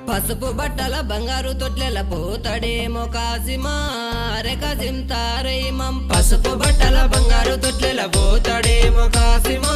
పసుపు బట్టల బంగారు తొట్లెల పోతాడేమో కాసిమా రే కాసిం తారై మం పసుపు బట్టల బంగారు తొట్లెల పోతాడేమో కాసిమా